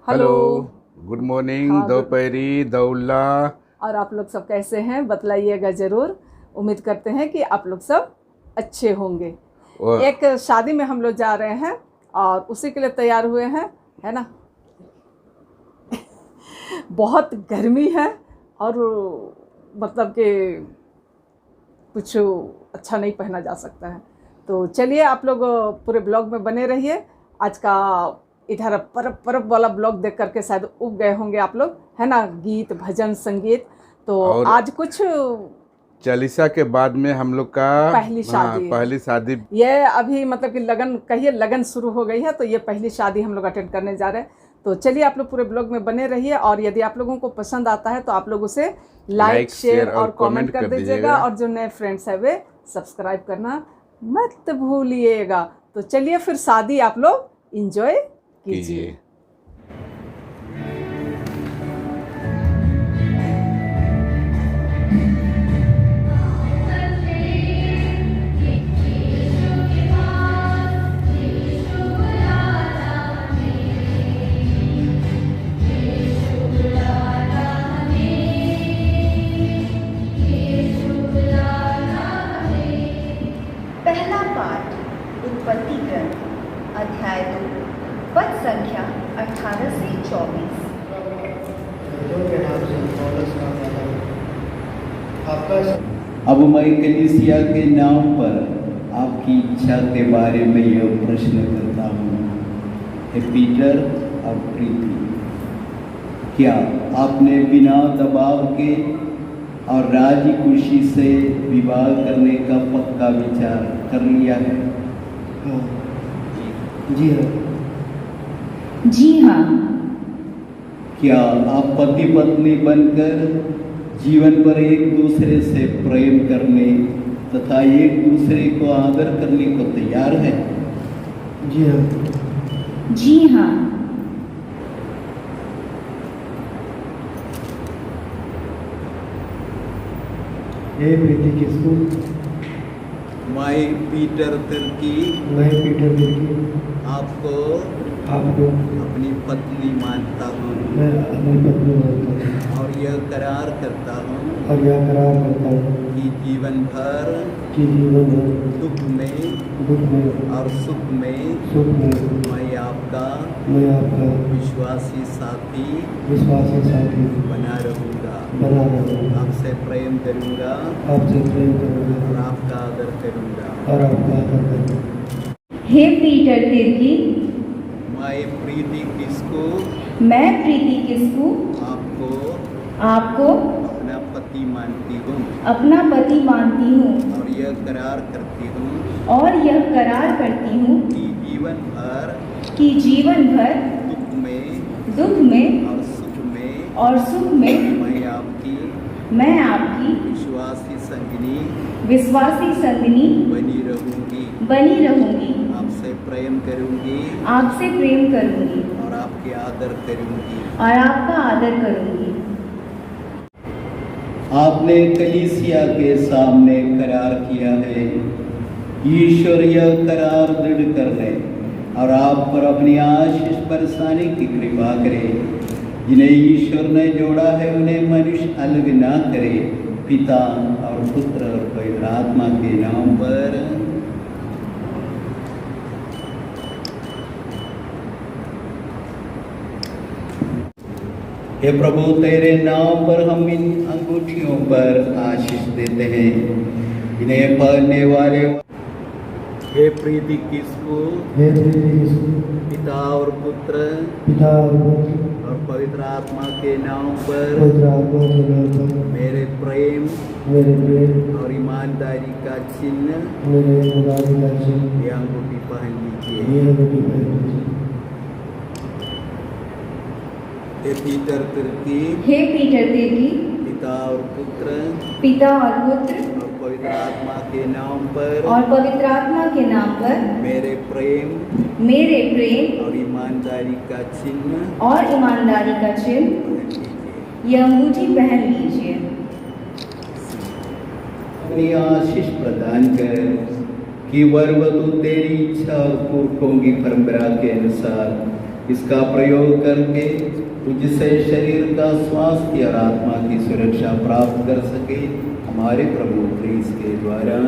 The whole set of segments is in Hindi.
हेलो। गुड मॉर्निंग, हाँ, दोपहरी, दौला। और आप लोग सब कैसे हैं बताइएगा ज़रूर। उम्मीद करते हैं कि आप लोग सब अच्छे होंगे। और एक शादी में हम लोग जा रहे हैं और उसी के लिए तैयार हुए हैं, है ना। बहुत गर्मी है और मतलब कि कुछ अच्छा नहीं पहना जा सकता है। तो चलिए आप लोग पूरे ब्लॉग में बने रहिए। आज का इधर परब परब वाला ब्लॉग देख करके शायद उब गए होंगे आप लोग, है ना। गीत भजन संगीत। तो और आज कुछ चालीसा के बाद में हम लोग का पहली शादी है। पहली शादी। ये अभी मतलब कि लगन कहिए, लगन शुरू हो गई है, तो ये पहली शादी हम लोग अटेंड करने जा रहे हैं। तो चलिए आप लोग पूरे ब्लॉग में बने रहिए और यदि आप लोगों को पसंद आता है तो आप लोग उसे लाइक शेयर और कमेंट कर दीजिएगा और जो नए फ्रेंड्स है वे सब्सक्राइब करना मत भूलिएगा। तो चलिए फिर शादी आप लोग इंजॉय कीजिए। पहला पाठ उत्पत्ति ग्रंथ अध्याय 2 पद संख्या 18 से 24। के नाम से पौलुस का नाम आपका अब मैं कलीसिया के नाम पर आपकी इच्छा के बारे में यह प्रश्न करता हूँ। हे पीटर और प्रीति, क्या आपने बिना दबाव के और राजी खुशी से विवाह करने का पक्का विचार कर लिया है? हाँ, जी हाँ। जी हाँ। क्या आप पति पत्नी बनकर जीवन भर एक दूसरे से प्रेम करने तथा एक दूसरे को आदर करने को तैयार हैं? जी हाँ। जी हाँ। ये प्रीति किसको? मैं पीटर तुर्की मैं पीटर दिल्ली आपको आपको अपनी पत्नी मानता हूँ मैं अपनी पत्नी मानता हूँ और यह करार करता हूँ और यह करार करता हूँ कि जीवन भर कि जीवन भर दुख में दुख में और सुख में सुख में मैं आपका मैं आपका विश्वासी साथी विश्वासी साथी बना रहूँगा, बना रहूँगा, आपसे प्रेम करूँगा आपसे प्रेम करूँगा और आपका आदर करूँगा। और आपका आदर करूँगा। हे पीटर तिर्की, मैं प्रीति किसको मैं प्रीति किसको आपको आपको अपना पति मानती हूँ अपना पति मानती हूँ और यह करार करती हूँ और यह करार करती हूँ कि जीवन भर कि जीवन भर दुख में और सुख में मैं आपकी विश्वासी संगिनी बनी रहूंगी, आपसे प्रेम करूंगी और आपके आदर करूंगी। और आपका आदर करूंगी। आपने कलीसिया के सामने करार किया है। ईश्वर यह करार दृढ़ करने और आप पर अपनी आशीष बरसाने की कृपा करे। जिन्हें ईश्वर ने जोड़ा है उन्हें मनुष्य अलग ना करे। पिता और पुत्र और पवित्र आत्मा के नाम पर। हे प्रभु, तेरे नाम पर हम इन अंगूठियों पर आशीष देते हैं, इन्हें पहनने वाले। हे प्रीति किसको हे प्रीति किसको? पिता और पुत्र पिता और पुत्र और पवित्र आत्मा के नाम पर पवित्र आत्मा के नाम पर मेरे प्रेम और ईमानदारी का चिन्ह मेरे ईमानदारी का चिन्ह ये अंगूठी पहन लीजिए। ये अंगूठी पहन लीजिए। हे पीटर तुर्की, हे पीटर तिर्की, पिता और पुत्र और पवित्र आत्मा के नाम पर और पवित्र आत्मा के नाम पर मेरे प्रेम और ईमानदारी का चिन्ह यह अंगूठी पहन लीजिए। अपनी आशीष प्रदान कर कि वरवधु तेरी इच्छा और पुरखों की परंपरा के अनुसार इसका प्रयोग करके तुझसे शरीर का स्वास्थ्य और आत्मा की सुरक्षा प्राप्त कर सके, हमारे प्रभु क्रिस्त के द्वारा।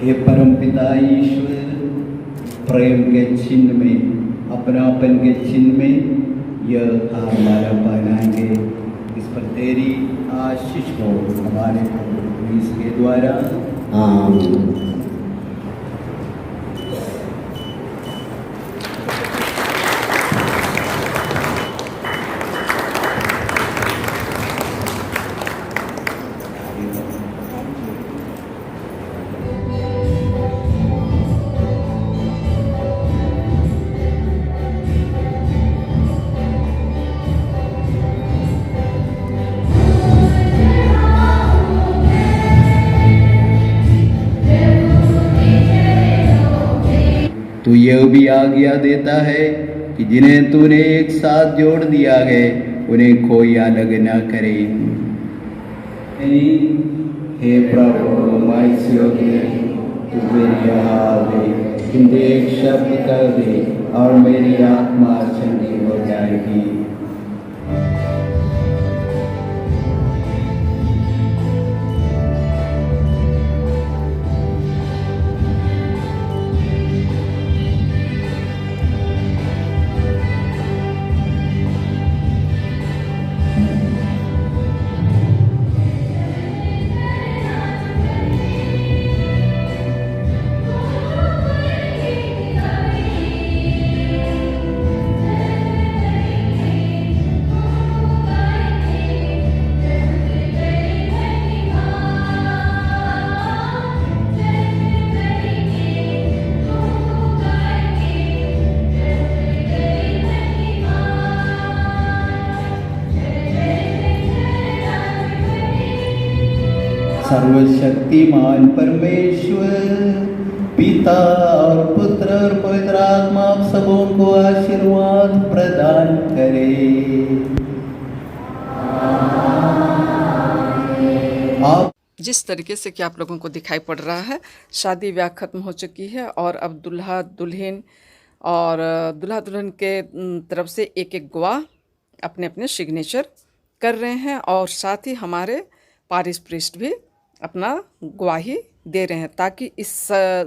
हे परम पिता ईश्वर, प्रेम के चिन्ह में, अपनापन के चिन्ह में यह हमारा पहनाएंगे। इस पर तेरी आशीष हो हमारे प्रभु क्रिस्त के द्वारा। आमीन। तू यह भी आज्ञा देता है कि जिन्हें तूने एक साथ जोड़ दिया है उन्हें कोई अलग न करे। हे प्रभु, मैं योग्य नहीं, तू मेरी हाथ दे, किंतु एक शब्द कर दे और मेरी आत्मा चंगी हो जाएगी। सर्वशक्तिमान परमेश्वर पिता और पुत्र और पवित्र आत्मा आप सबों को आशीर्वाद प्रदान करे। आप जिस तरीके से कि आप लोगों को दिखाई पड़ रहा है, शादी ब्याह खत्म हो चुकी है और अब दूल्हा दुल्हन और दूल्हा दुल्हन के तरफ से एक एक गवाह अपने अपने सिग्नेचर कर रहे हैं और साथ ही हमारे पारिश पृष्ठ भी अपना गवाही दे रहे हैं ताकि इस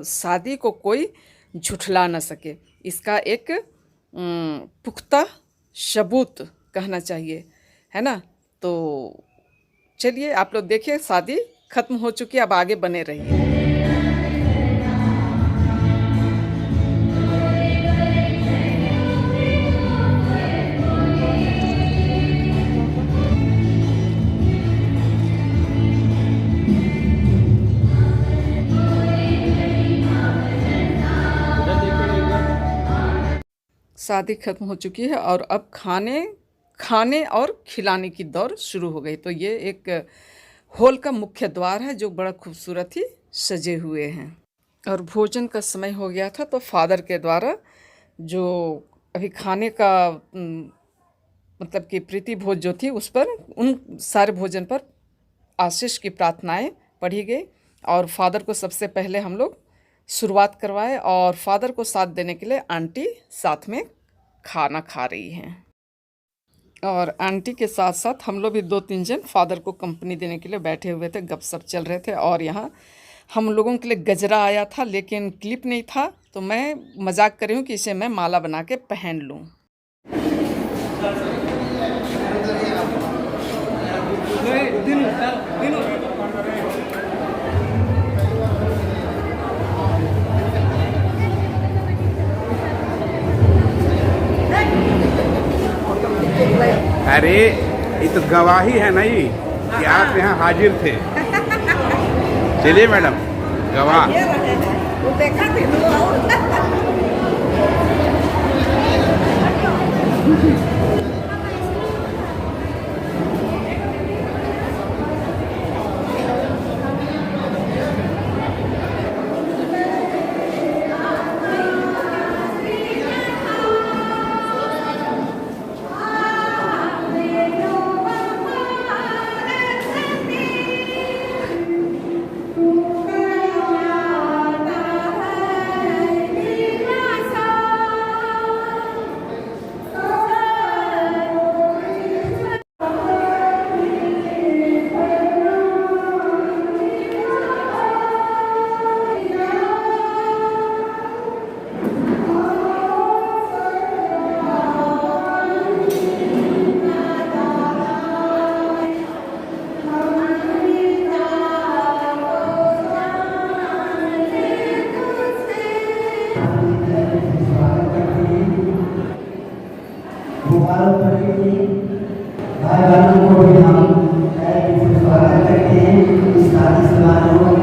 शादी को कोई झुठला ना सके। इसका एक पुख्ता सबूत कहना चाहिए, है ना। तो चलिए आप लोग देखिए, शादी खत्म हो चुकी है, अब आगे बने रहिए। शादी खत्म हो चुकी है और अब खाने और खिलाने की दौर शुरू हो गई। तो ये एक हॉल का मुख्य द्वार है जो बड़ा खूबसूरत ही सजे हुए हैं और भोजन का समय हो गया था। तो फादर के द्वारा जो अभी खाने का मतलब कि प्रीति भोज जो थी उस पर, उन सारे भोजन पर आशीष की प्रार्थनाएं पढ़ी गई और फादर को सबसे पहले हम लोग शुरुआत करवाए और फादर को साथ देने के लिए आंटी साथ में खाना खा रही हैं और आंटी के साथ साथ हम लोग भी 2-3 जन फादर को कंपनी देने के लिए बैठे हुए थे, गपशप चल रहे थे। और यहाँ हम लोगों के लिए गजरा आया था लेकिन क्लिप नहीं था, तो मैं मजाक कर रही हूँ कि इसे मैं माला बना के पहन लूँ। अरे ये तो गवाही है ना ये कि आप यहाँ हाजिर थे। चलिए मैडम, गवाह। भाई बहनों को भी हम स्वागत करते हैं इस शादी समारोह में।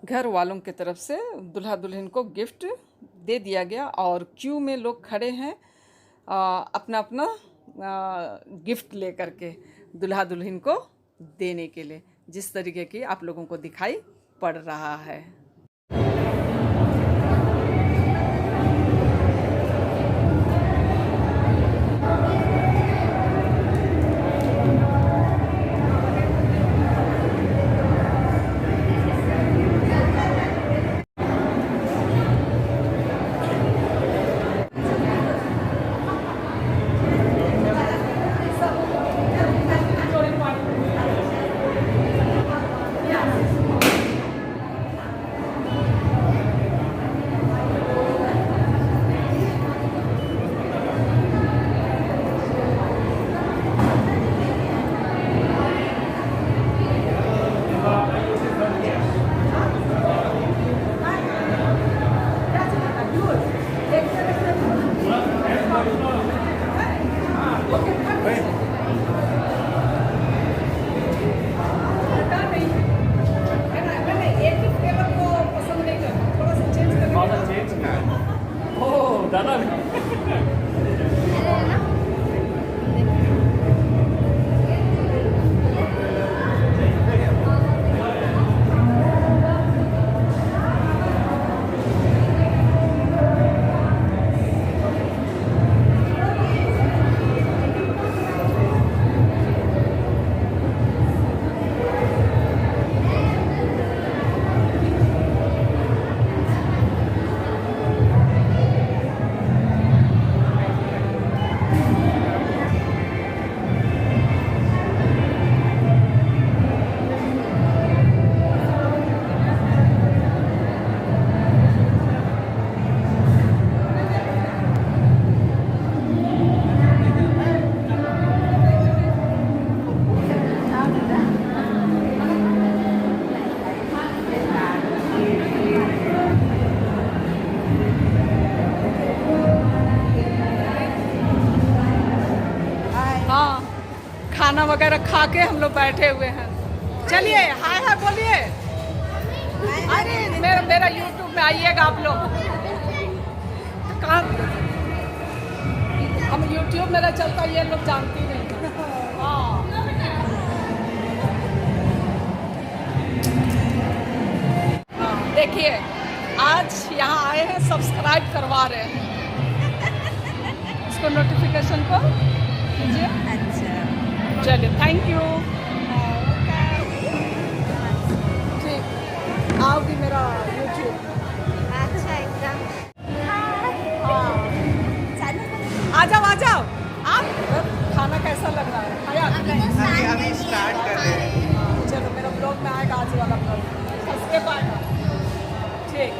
घर वालों की तरफ से दुल्हा दुल्हन को गिफ्ट दे दिया गया और क्यू में लोग खड़े हैं अपना अपना गिफ्ट ले करके दुल्हा दुल्हन को देने के लिए, जिस तरीके की आप लोगों को दिखाई पड़ रहा है। खाना वगैरह खा के हम लोग बैठे हुए हैं। चलिए हाय हाय बोलिए। अरे मेरा यूट्यूब में आइएगा आप लोग। कहाँ हम यूट्यूब मेरा चलता ये लोग जानती नहीं। हाँ देखिए आज यहाँ आए हैं, सब्सक्राइब करवा रहे हैं। इसको नोटिफिकेशन को कीजिए। अच्छा चलिए थैंक यू। ठीक आओगी मेरा यूट्यूब। अच्छा एकदम हाँ आ जाओ आप। खाना कैसा लग रहा है? खाया अभी स्टार्ट कर रहे हैं। चलो मेरा ब्लॉग में आएगा आज वाला ब्लॉग उसके बाद। ठीक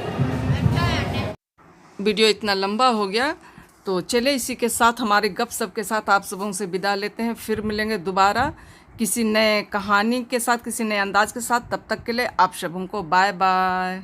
वीडियो इतना लंबा हो गया तो चले इसी के साथ हमारे गपशप के साथ आप सबों से विदा लेते हैं। फिर मिलेंगे दोबारा किसी नए कहानी के साथ, किसी नए अंदाज के साथ। तब तक के लिए आप सबों को बाय बाय।